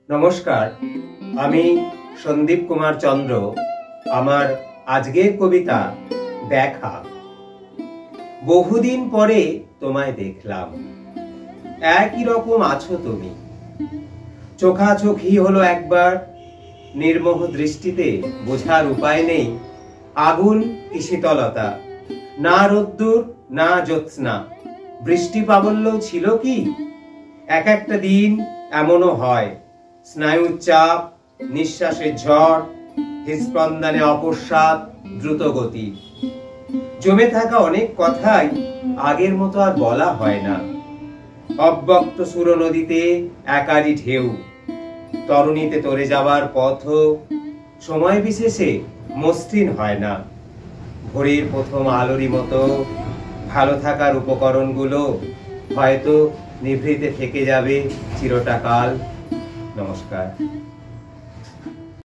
নমস্কার, আমি সন্দীপ কুমার চন্দ্র। আমার আজকের কবিতা দেখা। বহুদিন পরে তোমায় দেখলাম, একই রকম আছো তুমি। চোখাচোখি হলো একবার, নির্মোহ দৃষ্টিতে বোঝার উপায় নেই আগুন কি শীতলতা, না রোদ্দুর না জ্যোৎস্না, বৃষ্টি প্রাবল্য ছিল কি। এক একটা দিন এমনও হয়, স্নায়ুর চাপ, নিঃশ্বাসের ঝড়, হৃৎস্পন্দনে অকস্মাৎ দ্রুত গতি। জমে থাকা অনেক কথাই আগের মতো আর বলা হয় না। অব্যক্ত সুর নদীতে একারই ঢেউ, তরুণীতে তরে যাওয়ার পথও সময় বিশেষে মসৃণ হয় না। ভোরের প্রথম আলোরই মতো ভালো থাকার উপকরণগুলো হয়তো নিভৃতে থেকে যাবে চিরটা কাল। নমস্কার।